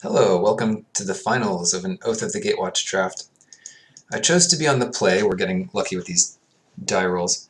Hello, welcome to the finals of an Oath of the Gatewatch draft. I chose to be on the play, we're getting lucky with these die rolls,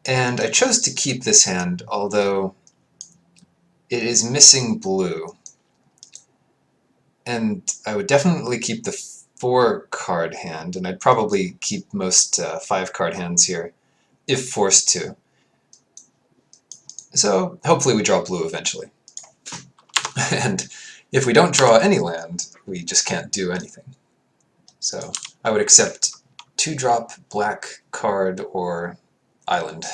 and I chose to keep this hand, although it is missing blue. And I would definitely keep the 4-card hand, and I'd probably keep most 5-card hands here, if forced to. So hopefully we draw blue eventually. And if we don't draw any land, we just can't do anything. So I would accept 2-drop, black card, or island.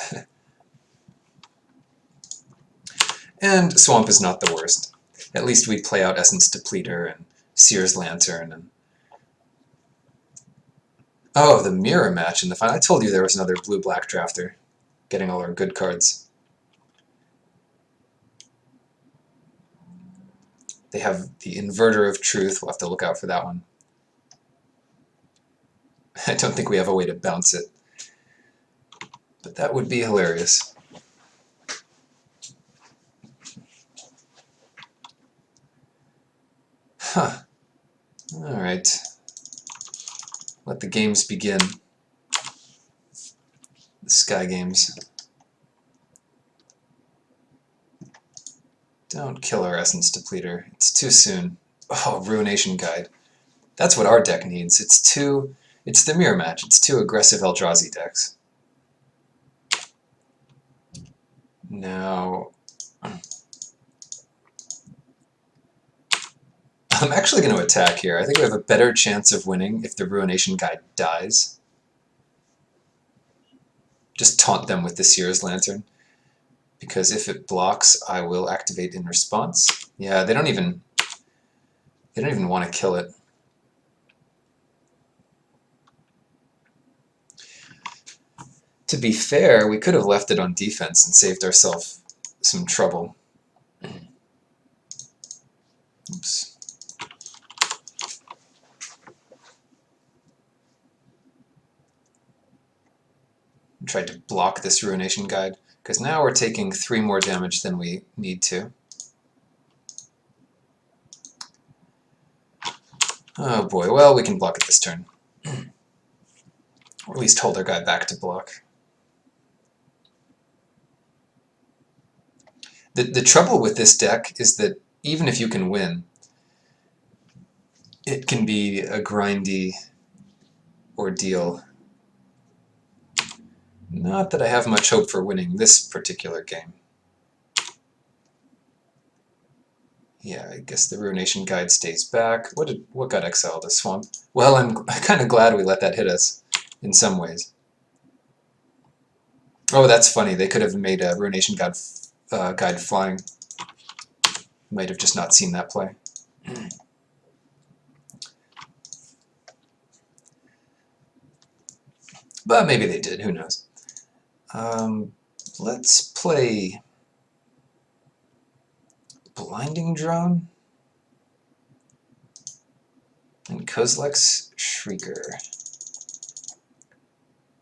And swamp is not the worst. At least we play out Essence Depleter and Seer's Lantern. And oh, the mirror match in the final. I told you there was another blue-black drafter getting all our good cards. They have the Inverter of Truth. We'll have to look out for that one. I don't think we have a way to bounce it, but that would be hilarious. Huh. Alright. Let the games begin. The Sky Games. Don't kill our Essence Depleter. It's too soon. Oh, Ruination Guide. That's what our deck needs. It's the mirror match. It's 2 aggressive Eldrazi decks. Now, I'm actually going to attack here. I think we have a better chance of winning if the Ruination Guide dies. Just taunt them with the Seer's Lantern. Because if it blocks, I will activate in response. Yeah, they don't even want to kill it. To be fair, we could have left it on defense and saved ourselves some trouble. Oops. Tried to block this Ruination Guide, because now we're taking 3 more damage than we need to. Oh boy, well, we can block it this turn. Or at least hold our guy back to block. The trouble with this deck is that even if you can win, it can be a grindy ordeal. Not that I have much hope for winning this particular game. Yeah, I guess the Ruination Guide stays back. What got exiled? A swamp? Well, I'm kind of glad we let that hit us, in some ways. Oh, that's funny. They could have made a Ruination Guide flying. Might have just not seen that play. But maybe they did. Who knows? Let's play Blinding Drone and Kozilek's Shrieker.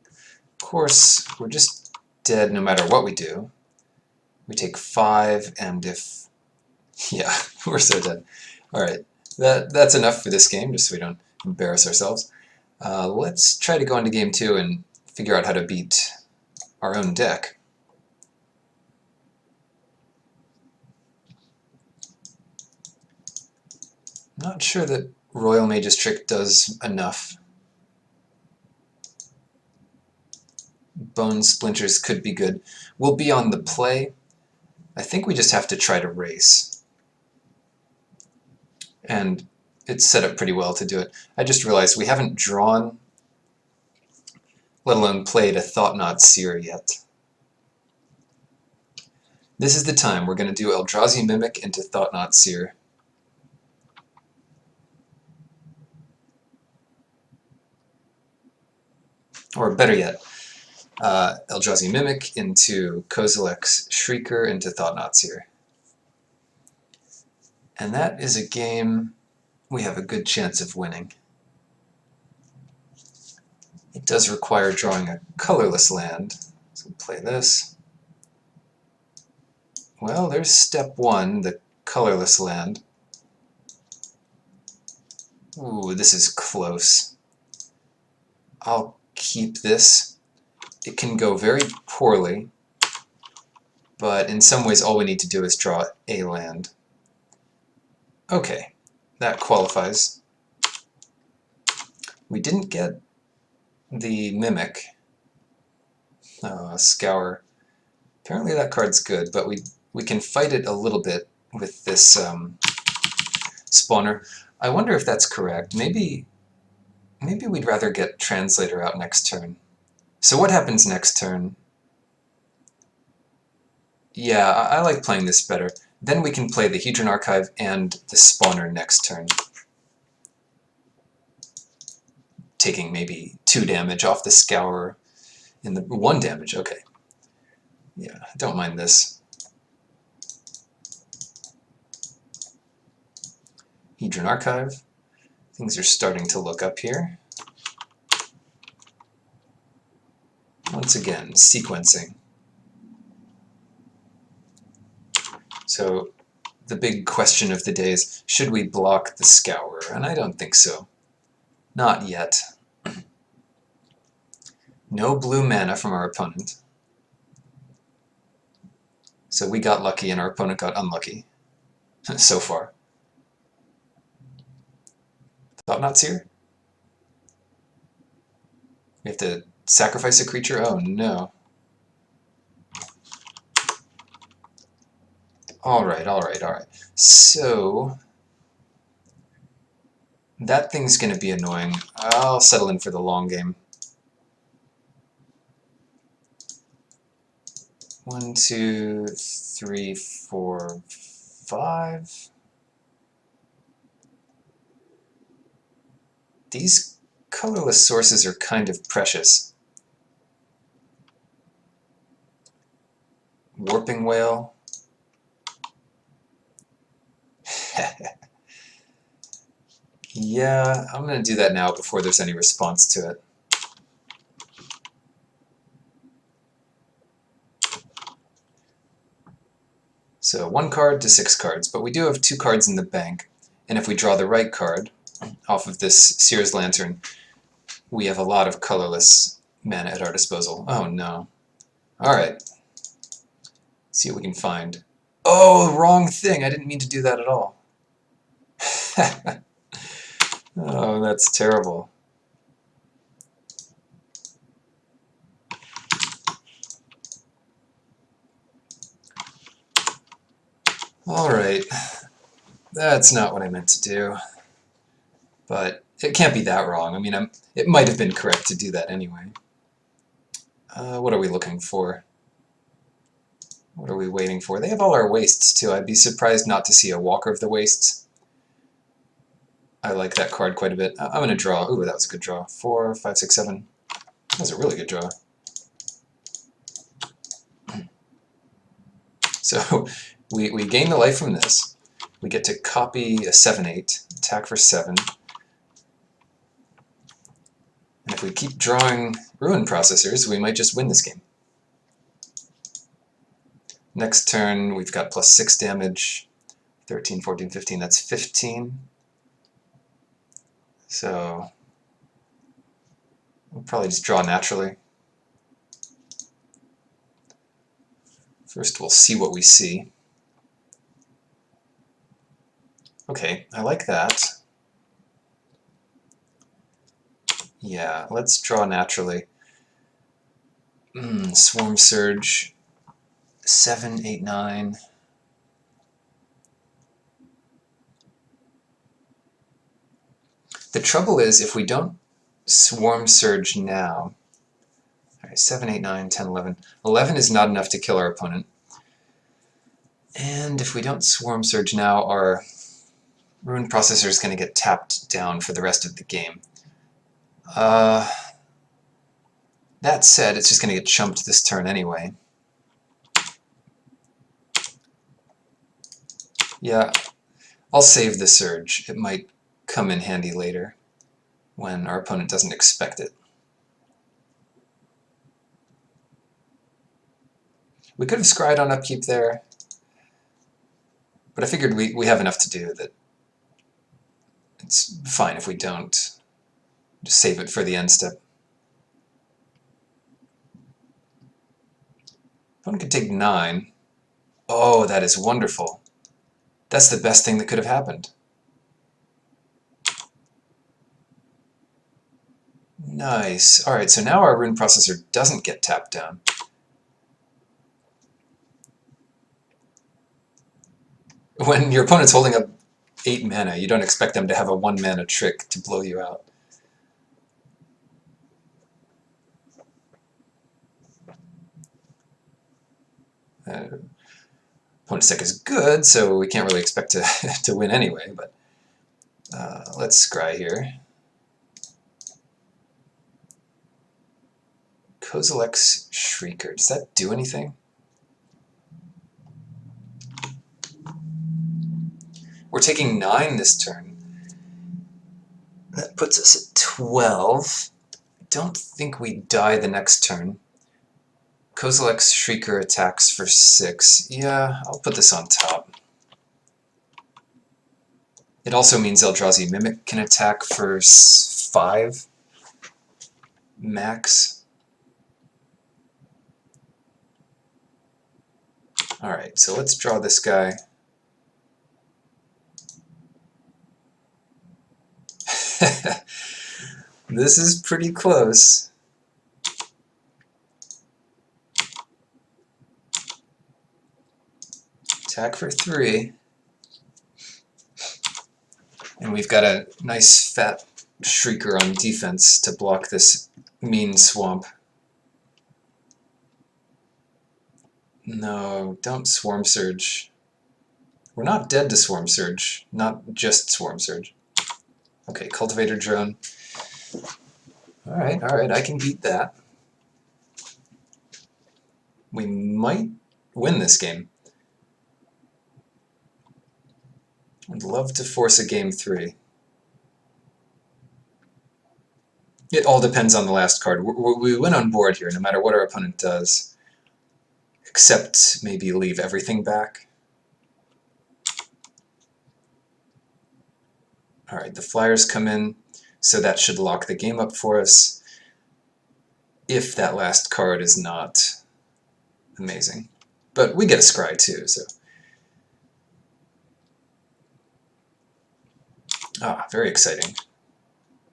Of course, we're just dead no matter what we do. We take 5, and if... yeah, we're so dead. Alright, that's enough for this game, just so we don't embarrass ourselves. Let's try to go into game 2 and figure out how to beat our own deck. Not sure that Royal Mage's Trick does enough. Bone Splinters could be good. We'll be on the play. I think we just have to try to race. And it's set up pretty well to do it. I just realized we haven't drawn, let alone played, a Thought-Knot Seer yet. This is the time. We're going to do Eldrazi Mimic into Thought-Knot Seer. Or better yet, Eldrazi Mimic into Kozilek's Shrieker into Thought-Knot Seer. And that is a game we have a good chance of winning. It does require drawing a colorless land, so we'll play this. Well, there's step 1, the colorless land. Ooh, this is close. I'll keep this. It can go very poorly, but in some ways all we need to do is draw a land. Okay, that qualifies. We didn't get the Mimic. Scour. Apparently that card's good, but we can fight it a little bit with this spawner. I wonder if that's correct. Maybe we'd rather get Translator out next turn. So what happens next turn? Yeah, I like playing this better. Then we can play the Hedron Archive and the spawner next turn, taking maybe 2 damage off the Scour. In the 1 damage, okay. Yeah, I don't mind this. Hedron Archive. Things are starting to look up here. Once again, sequencing. So the big question of the day is, should we block the Scour? And I don't think so. Not yet. No blue mana from our opponent. So we got lucky and our opponent got unlucky. So far. Thought-Knot's here? We have to sacrifice a creature? Oh no. Alright. So that thing's gonna be annoying. I'll settle in for the long game. 1, 2, 3, 4, 5. These colorless sources are kind of precious. Warping Whale. Yeah, I'm going to do that now before there's any response to it. So 1 card to 6 cards, but we do have 2 cards in the bank, and if we draw the right card off of this Seer's Lantern, we have a lot of colorless mana at our disposal. Oh no. Alright. See what we can find. Oh, wrong thing! I didn't mean to do that at all. Oh, that's terrible. Alright. That's not what I meant to do. But it can't be that wrong. I mean, it might have been correct to do that anyway. What are we looking for? What are we waiting for? They have all our wastes, too. I'd be surprised not to see a Walker of the Wastes. I like that card quite a bit. I'm going to draw. Ooh, that was a good draw. 4, 5, 6, 7. That was a really good draw. So we gain the life from this. We get to copy a 7/8, attack for 7. And if we keep drawing Ruin Processors, we might just win this game. Next turn, we've got +6 damage. 13, 14, 15, that's 15. So we'll probably just draw naturally. First we'll see what we see. Okay, I like that. Yeah, let's draw naturally. Swarm Surge. 7, 8, 9. The trouble is, if we don't Swarm Surge now, alright, 7, 8, 9, 10, 11. 11 is not enough to kill our opponent. And if we don't Swarm Surge now, our Ruin Processor is going to get tapped down for the rest of the game. That said, it's just going to get chumped this turn anyway. Yeah, I'll save the Surge. It might come in handy later when our opponent doesn't expect it. We could have scryed on upkeep there, but I figured we have enough to do that It's fine if we don't. Just save it for the end step. Opponent could take 9. Oh, that is wonderful. That's the best thing that could have happened. Nice. Alright, so now our rune processor doesn't get tapped down. When your opponent's holding up 8 mana, you don't expect them to have a 1 mana trick to blow you out. Opponent's deck is good, so we can't really expect to, to win anyway, but let's scry here. Kozilek's Shrieker, does that do anything? We're taking 9 this turn. That puts us at 12. Don't think we die the next turn. Kozilek's Shrieker attacks for 6. Yeah, I'll put this on top. It also means Eldrazi Mimic can attack for 5 max. Alright, so let's draw this guy. This is pretty close. Attack for 3. And we've got a nice fat Shrieker on defense to block this mean swamp. No, don't Swarm Surge. We're not dead to Swarm Surge, not just Swarm Surge. Okay, Cultivator Drone. Alright, I can beat that. We might win this game. I'd love to force a game 3. It all depends on the last card. We win on board here, no matter what our opponent does. Except maybe leave everything back. Alright, the Flyers come in, so that should lock the game up for us. If that last card is not amazing. But we get a scry too, so. Ah, very exciting.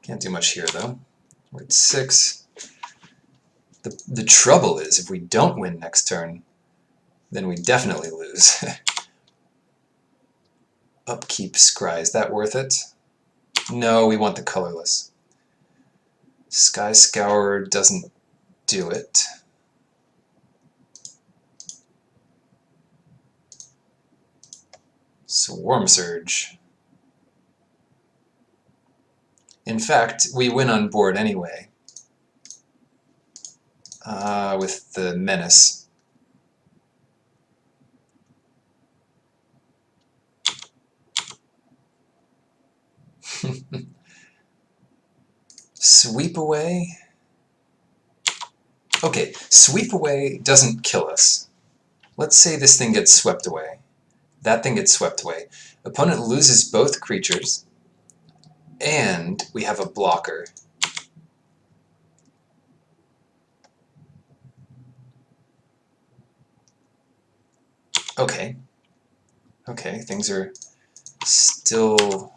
Can't do much here though. We're at 6. The trouble is, if we don't win next turn, then we definitely lose. Upkeep scry, is that worth it? No, we want the colorless. Sky Scour doesn't do it. Swarm Surge. In fact, we win on board anyway. With the Menace. Sweep Away? Okay, Sweep Away doesn't kill us. Let's say this thing gets swept away. That thing gets swept away. Opponent loses both creatures, and we have a blocker. Okay. Okay, things are still...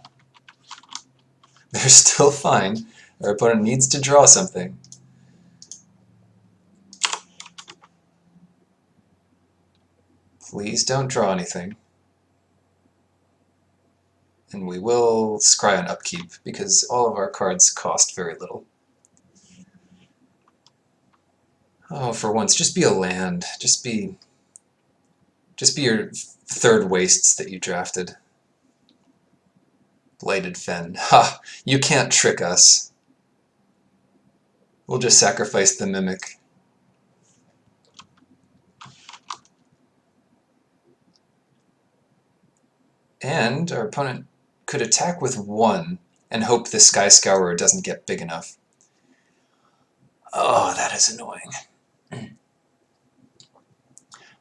They're still fine. Our opponent needs to draw something. Please don't draw anything. And we will scry on upkeep, because all of our cards cost very little. Oh, for once, just be a land. Just be your third wastes that you drafted. Blighted Fen. Ha! You can't trick us. We'll just sacrifice the Mimic. And our opponent could attack with 1 and hope the Sky Scourer doesn't get big enough. Oh, that is annoying.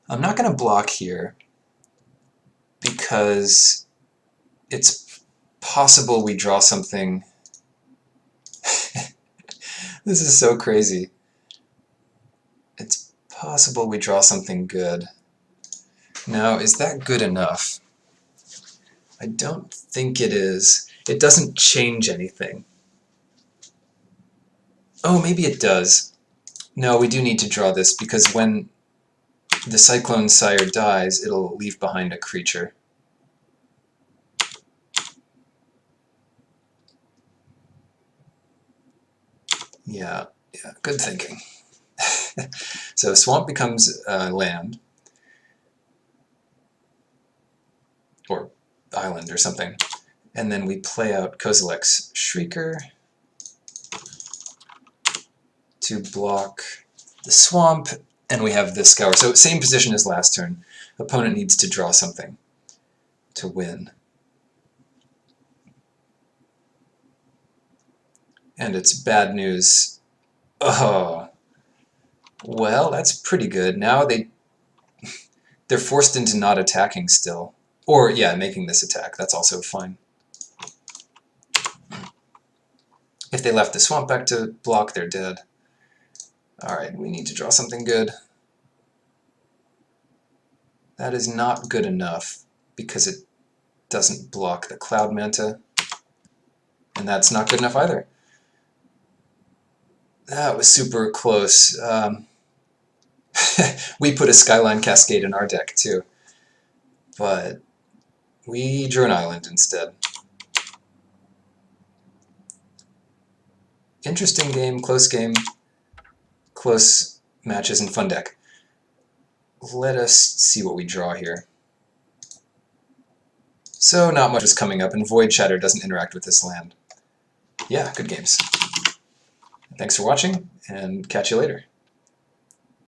I'm not going to block here because it's possible we draw something. This is so crazy. It's possible we draw something good. Now, is that good enough? I don't think it is. It doesn't change anything. Oh, maybe it does. No, we do need to draw this because when the Cyclone Sire dies, it'll leave behind a creature. Yeah, good thinking. So Swamp becomes land, or island or something, and then we play out Kozilek's Shrieker to block the Swamp, and we have this Scour. So same position as last turn. Opponent needs to draw something to win. And it's bad news. Oh, well, that's pretty good. Now they're forced into not attacking still. Or, yeah, making this attack. That's also fine. If they left the Swamp back to block, they're dead. Alright, we need to draw something good. That is not good enough, because it doesn't block the Cloud Manta. And that's not good enough either. That was super close. We put a Skyline Cascade in our deck too, but we drew an island instead. Interesting game, close matches and fun deck. Let us see what we draw here. So not much is coming up, and Void Shatter doesn't interact with this land. Yeah, good games. Thanks for watching, and catch you later.